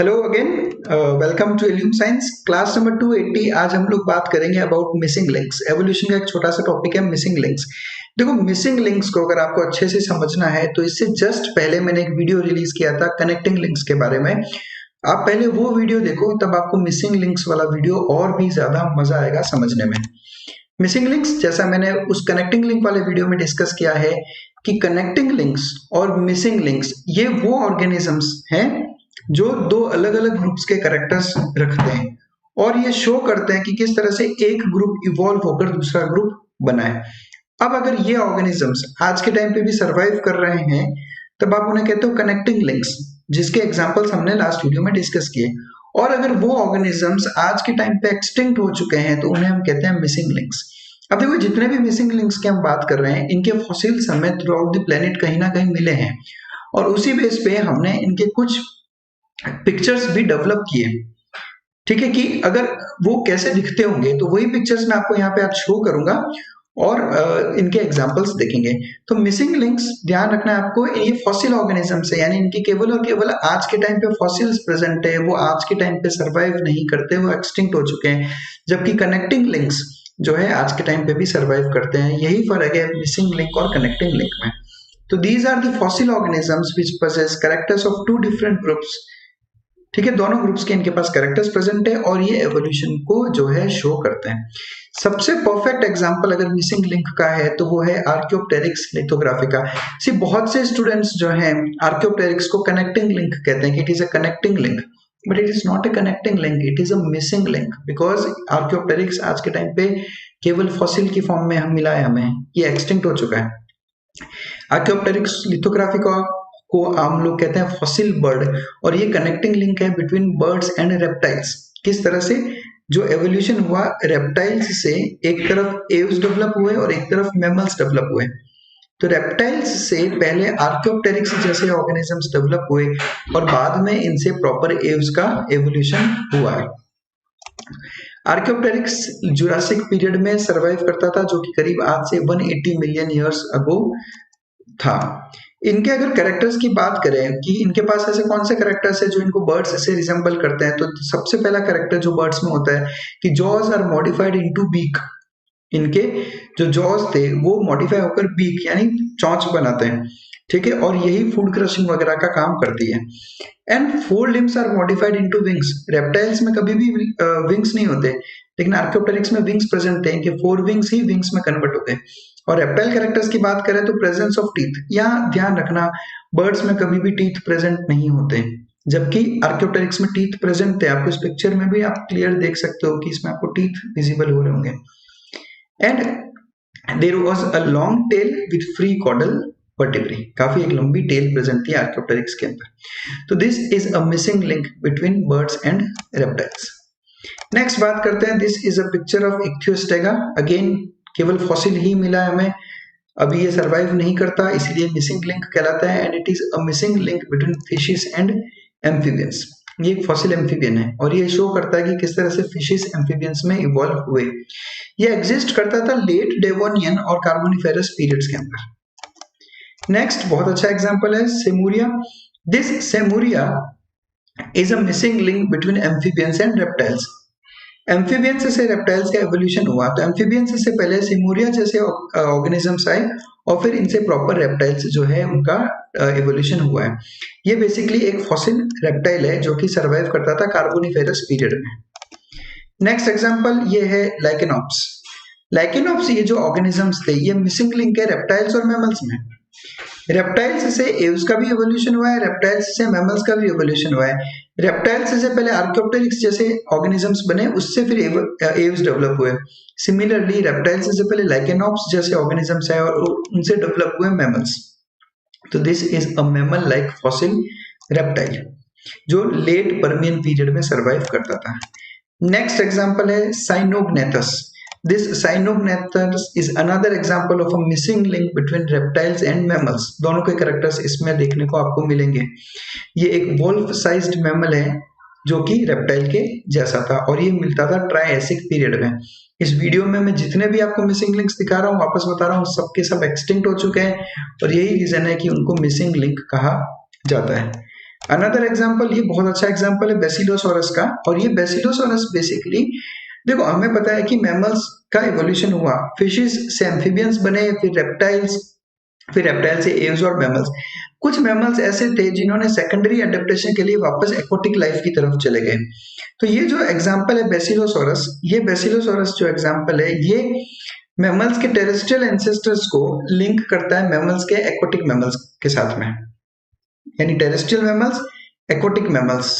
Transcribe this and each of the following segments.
Hello again, welcome to Elume science class number 280। आज हम लोग बात करेंगे अबाउट मिसिंग लिंक्स। एवोल्यूशन का एक छोटा सा टॉपिक है मिसिंग लिंक्स। देखो, मिसिंग लिंक्स को अगर आपको अच्छे से समझना है तो इससे जस्ट पहले मैंने एक वीडियो रिलीज किया था कनेक्टिंग लिंक्स के बारे में। आप पहले वो वीडियो देखो, तब आपको मिसिंग लिंक्स वाला वीडियो और भी ज्यादा मजा आएगा समझने में। मिसिंग लिंक्स, जैसा मैंने उस कनेक्टिंग लिंक वाले वीडियो में डिस्कस किया है कि कनेक्टिंग लिंक्स और मिसिंग लिंक्स ये वो ऑर्गेनिजम्स हैं जो दो अलग अलग ग्रुप्स के कैरेक्टर्स रखते हैं और ये शो करते हैं कि किस तरह से एक ग्रुप इवॉल्व होकर दूसरा ग्रुप बना है। अब अगर ये ऑर्गेनिजम्स आज के टाइम पे भी सरवाइव कर रहे हैं तब आप उन्हें कहते हो कनेक्टिंग लिंक्स, जिसके एग्जांपल्स हमने लास्ट वीडियो में डिस्कस किए। और अगर वो ऑर्गेनिजम्स आज के टाइम पे एक्सटिंक्ट हो चुके हैं तो उन्हें हम कहते हैं मिसिंग लिंक्स। अब देखो, जितने भी मिसिंग लिंक्स की हम बात कर रहे हैं इनके फॉसिल्स हमें थ्रू आउट द प्लेनेट कहीं ना कहीं मिले हैं और उसी बेस पे हमने इनके कुछ पिक्चर्स भी डेवलप किए। ठीक है, कि अगर वो कैसे दिखते होंगे तो वही पिक्चर्स मैं आपको यहाँ पे आज शो करूंगा और इनके एग्जांपल्स देखेंगे। तो मिसिंग लिंक्स, ध्यान रखना है आपको, ये फॉसिल ऑर्गेनिजम्स है, यानी इनकी केवल और केवल आज के टाइम पे फॉसिल्स प्रेजेंट है, वो आज के टाइम पे सरवाइव नहीं करते, वो एक्सटिंक्ट हो चुके हैं। जबकि कनेक्टिंग लिंक्स जो है आज के टाइम पे भी सरवाइव करते हैं। यही फर्क है मिसिंग लिंक और कनेक्टिंग लिंक में। तो these are the fossil organisms which possess characters of two different groups. ठीक है, दोनों ग्रुप्स के इनके पास कैरेक्टर्स प्रेजेंट है और ये एवोल्यूशन को जो है शो करते हैं। सबसे परफेक्ट एग्जांपल अगर मिसिंग लिंक का है तो वो है आर्कियोप्टेरिक्स लिथोग्राफिका। सी बहुत से स्टूडेंट्स जो हैं आर्कियोप्टेरिक्स को कनेक्टिंग लिंक कहते हैं कि it is a connecting link, but it is not a connecting link, it is a missing link, because Archaeopteryx आज के टाइम पे केवल फॉसिल की फॉर्म में हम मिला है, हमें ये एक्सटिंक्ट हो चुका है। आर्कियोप्टेरिक्स लिथोग्राफिका को हम लोग कहते हैं फॉसिल बर्ड और ये कनेक्टिंग लिंक है बिटवीन बर्ड्स एंड रेप्टाइल्स। किस तरह से जो एवोल्यूशन हुआ रेप्टाइल्स से, एक तरफ एव्स डेवलप हुए और एक तरफ मैमल्स डेवलप हुए। तो रेप्टाइल्स से पहले आर्कियोप्टेरिक्स जैसे ऑर्गेनिजम्स डेवलप हुए और बाद में इनसे प्रॉपर एव्स का एवोल्यूशन हुआ है। आर्कियोप्टेरिक्स जुरासिक पीरियड में सरवाइव करता था, जो कि करीब आज से 180 मिलियन ईयर्स अगो था। इनके अगर कैरेक्टर्स की बात करें कि इनके पास ऐसे कौन से कैरेक्टर्स है जो इनको बर्ड्स से रिजेंबल करते हैं, तो सबसे पहला कैरेक्टर जो बर्ड्स में होता है कि jaws are modified into beak. इनके जो जॉज थे वो मॉडिफाई होकर बीक यानी चोंच बनाते हैं। ठीक है, और यही फूड क्रशिंग वगैरह का काम करती है। And fore limbs are modified into wings. Reptiles में कभी भी विंग्स नहीं होते, लेकिन आर्कियोप्टेरिक्स में विंग्स प्रेजेंट थे, इनके फोर विंग्स ही विंग्स में कन्वर्ट हो गए। और रेप्टाइल कैरेक्टर्स की बात करें तो प्रेजेंस ऑफ टीथ, यहाँ ध्यान रखना बर्ड्स में कभी भी टीथ प्रेजेंट नहीं होते, जबकि आर्कियोप्टेरिक्स में टीथ प्रेजेंट थे। आपको इस पिक्चर में भी आप क्लियर देख सकते हो कि इसमें आपको टीथ विजिबल हो रहे होंगे। And there was a long tail with free caudal vertebrae, काफी एक लंबी टेल प्रेजेंट थी आर्कियोप्टेरिक्स के अंदर। तो this is a missing link between birds and reptiles. Next बात करते हैं, this is a picture of ichthyostega. Again केवल फॉसिल ही मिला है हमें, अभी ये सरवाइव नहीं करता, इसीलिए मिसिंग लिंक कहलाता है। And it is a missing link between fishes and amphibians. ये एक फॉसिल एम्फीबियन है और ये शो करता है कि किस तरह से फिशेस एम्फीबियंस में इवॉल्व हुए। ये एग्जिस्ट करता था लेट डेवोनियन और कार्बोनिफेरस पीरियड्स के अंदर। नेक्स्ट बहुत अच्छा एग्जांपल है Seymouria. This Seymouria is a missing link between amphibians and reptiles. Amphibians से रेप्टाइल्स का एवोल्यूशन हुआ, तो एम्फीबियंस से पहले सिमोरिया जैसे ऑर्गेनिजम्स आए और फिर इनसे प्रॉपर रेप्टाइल्स जो है उनका एवोल्यूशन हुआ है। ये बेसिकली एक फॉसिल रेप्टाइल है जो कि सरवाइव करता था कार्बोनिफेरस पीरियड में। नेक्स्ट एग्जांपल ये है लाइकेनोप्स। लाइकेनोप्स ये जो ऑर्गेनिजम्स थे ये मिसिंग लिंक है रेप्टाइल्स और मैमल्स में। रेप्टाइल्स से एव्स का भी एवोल्यूशन हुआ है, रेप्टाइल्स से मैमल्स का भी एवोल्यूशन हुआ है। रेप्टाइल्स से पहले आर्कियोप्टेरिक्स जैसे ऑर्गेनिजम्स बने, उससे फिर एव्स डेवलप हुए। सिमिलरली रेप्टाइल्स से पहले लाइकेनोप्स जैसे ऑर्गेनिजम्स आए और उनसे डेवलप हुए मैमल्स। तो this is a mammal like fossil reptile जो लेट पर्मियन पीरियड में सरवाइव करता था। नेक्स्ट एग्जांपल है साइनोग्नेथस। This Cyanognathes is another example of a missing link between reptiles and mammals. दोनों के कैरेक्टर्स इसमें देखने को आपको मिलेंगे। ये एक वोल्फ साइज्ड मैमल है जो कि रेप्टाइल के जैसा था और ये मिलता था ट्राइएसिक पीरियड में। इस वीडियो में मैं जितने भी आपको मिसिंग लिंक्स दिखा रहा हूँ, वापस बता रहा हूँ, सबके सब एक्सटिंक्ट हो चुके हैं और यही रीजन है कि उनको मिसिंग लिंक कहा जाता है। अनदर एग्जांपल, ये बहुत अच्छा एग्जांपल है बेसिलोसॉरस का। और ये बेसिलोसॉरस बेसिकली, देखो हमें पता है कि मैमल्स का इवोल्यूशन हुआ, फिशेस से एम्फिबियंस बने, फिर रेप्टाइल से एव्स और मैमल्स। कुछ मैमल्स ऐसे थे जिन्होंने सेकेंडरी एडेप्टेशन के लिए वापस एक्वाटिक लाइफ की तरफ चले गए। तो ये जो एग्जांपल है बेसिलोसॉरस, ये बेसिलोसॉरस जो एग्जांपल है, ये मैमल्स के टेरेस्ट्रियल एंसेस्टर्स को लिंक करता है मैमल्स के एक्वाटिक मैमल्स के साथ में, यानी टेरेस्ट्रियल मैमल्स, एक्वाटिक मैमल्स,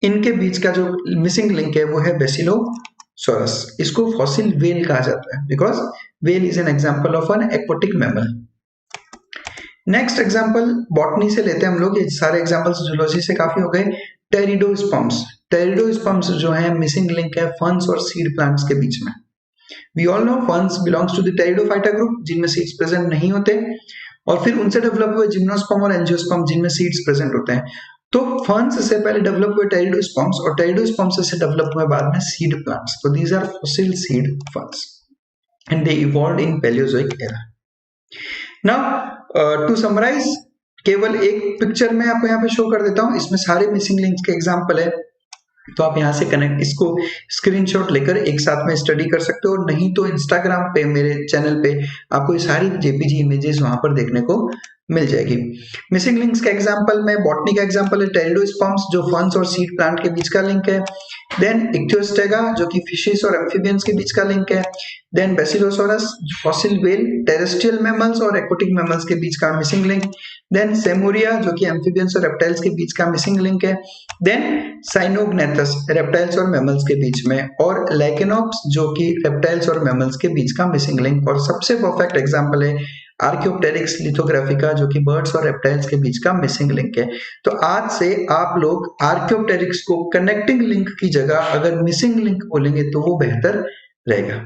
इनके बीच का जो मिसिंग लिंक है वो है बेसिलोसॉरस। इसको फॉसिल व्हेल कहा जाता है because whale is an example of an aquatic mammal. Next example botany से लेते हैं हम लोग, ये सारे एग्जांपल्स जूलॉजी से काफी हो गए। टेरिडोस्पर्म्स, टेरिडोस्पर्म्स जो है मिसिंग लिंक है फर्न्स और सीड प्लांट्स के बीच में। We all know ferns belongs to the pteridophyta group, जिनमें सीड्स प्रेजेंट नहीं होते, और फिर उनसे डेवलप हुए जिम्नोस्पर्म और एंजियोस्पर्म, जिनमें सीड्स प्रेजेंट होते हैं। तो फर्न्स से पहले डेवलप हुए टेरिडोस्पर्म्स, और टेरिडोस्पर्म्स से डेवलप हुए बाद में सीड प्लांट्स। तो these are fossil seed ferns and they evolved in palaeozoic era. Now to summarise, केवल एक पिक्चर में आपको यहाँ पे शो कर देता हूँ, इसमें सारे मिसिंग लिंक्स के एग्जांपल है, तो आप यहाँ से कनेक्ट, इसको स्क्रीनशॉट लेकर एक साथ में स्टडी कर सकते हो। नहीं तो इंस्टाग्राम पे मेरे चैनल पे आपको ये सारी जेपीजी इमेजेस वहां पर देखने को मिल जाएगी। मिसिंग लिंक्स का एग्जांपल में बॉटनी का एग्जांपल है टेरिडोस्पर्म्स, जो फर्न्स और सीड प्लांट के बीच का लिंक है। देन इक्थियोस्टेगा, जो कि फिशेस और एम्फिबियंस के बीच का लिंक है। Then Basilosaurus, fossil whale, terrestrial mammals और एक्वाटिक मैमल्स के बीच का मिसिंग लिंक। देन सेमोरिया, जो कि एम्फिबियंस और रेप्टाइल्स के बीच का मिसिंग लिंक है। देन साइनोग्नेथस, रेप्टाइल्स और मैमल्स के बीच में। और लाइकेनोप्स, जो कि रेप्टाइल्स और मैमल्स के बीच का मिसिंग लिंक। और सबसे परफेक्ट एग्जांपल है आर्कियोप्टेरिक्स लिथोग्राफिका, जो कि बर्ड्स और रेप्टाइल्स के बीच का मिसिंग लिंक है। तो आज से आप लोग आर्कियोप्टेरिक्स को कनेक्टिंग लिंक की जगह अगर मिसिंग लिंक बोलेंगे तो वो बेहतर रहेगा।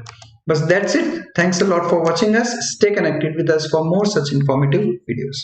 बस that's it. Thanks a lot for watching us. Stay connected with us for more such informative videos.